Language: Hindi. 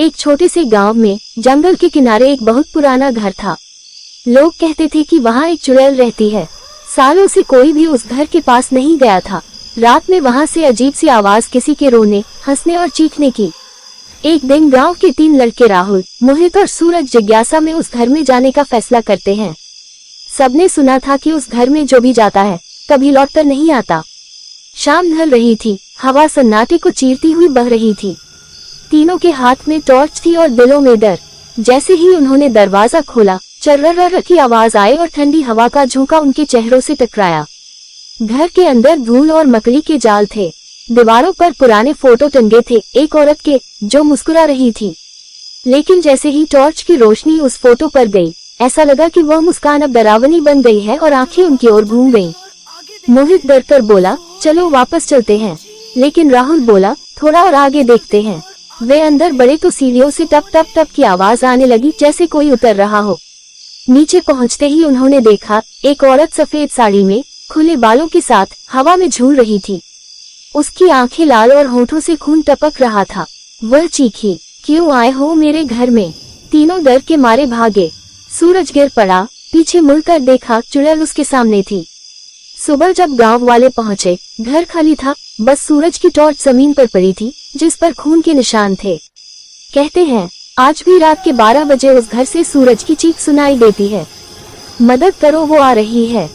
एक छोटे से गांव में जंगल के किनारे एक बहुत पुराना घर था। लोग कहते थे कि वहाँ एक चुड़ैल रहती है। सालों से कोई भी उस घर के पास नहीं गया था। रात में वहाँ से अजीब सी आवाज किसी के रोने, हंसने और चीखने की। एक दिन गांव के 3 लड़के राहुल, मोहित और सूरज जिज्ञासा में उस घर में जाने का फैसला करते हैं। सबने सुना था कि उस घर में जो भी जाता है कभी लौटकर नहीं आता। शाम ढल रही थी, हवा सन्नाटे को चीरती हुई बह रही थी। तीनों के हाथ में टॉर्च थी और दिलों में डर। जैसे ही उन्होंने दरवाजा खोला, चर्रर की आवाज आई और ठंडी हवा का झोंका उनके चेहरों से टकराया। घर के अंदर धूल और मकड़ी के जाल थे। दीवारों पर पुराने फोटो टंगे थे, एक औरत के जो मुस्कुरा रही थी। लेकिन जैसे ही टॉर्च की रोशनी उस फोटो पर गई, ऐसा लगा कि वह मुस्कान अब डरावनी बन गई है और आंखें उनकी ओर घूम गईं। मोहित डरकर बोला, चलो वापस चलते हैं। लेकिन राहुल बोला, थोड़ा और आगे देखते हैं। वे अंदर बढ़े तो सीढ़ियों से टप टप टप की आवाज आने लगी, जैसे कोई उतर रहा हो। नीचे पहुंचते ही उन्होंने देखा, एक औरत सफेद साड़ी में खुले बालों के साथ हवा में झूल रही थी। उसकी आंखें लाल और होठों से खून टपक रहा था। वह चीखी, क्यों आए हो मेरे घर में? तीनों डर के मारे भागे। सूरज गिर पड़ा, पीछे मुड़कर देखा, चुड़ैल उसके सामने थी। सुबह जब गांव वाले पहुंचे, घर खाली था, बस सूरज की टॉर्च जमीन पर पड़ी थी जिस पर खून के निशान थे। कहते हैं आज भी रात के 12 बजे उस घर से सूरज की चीख सुनाई देती है, मदद करो वो आ रही है।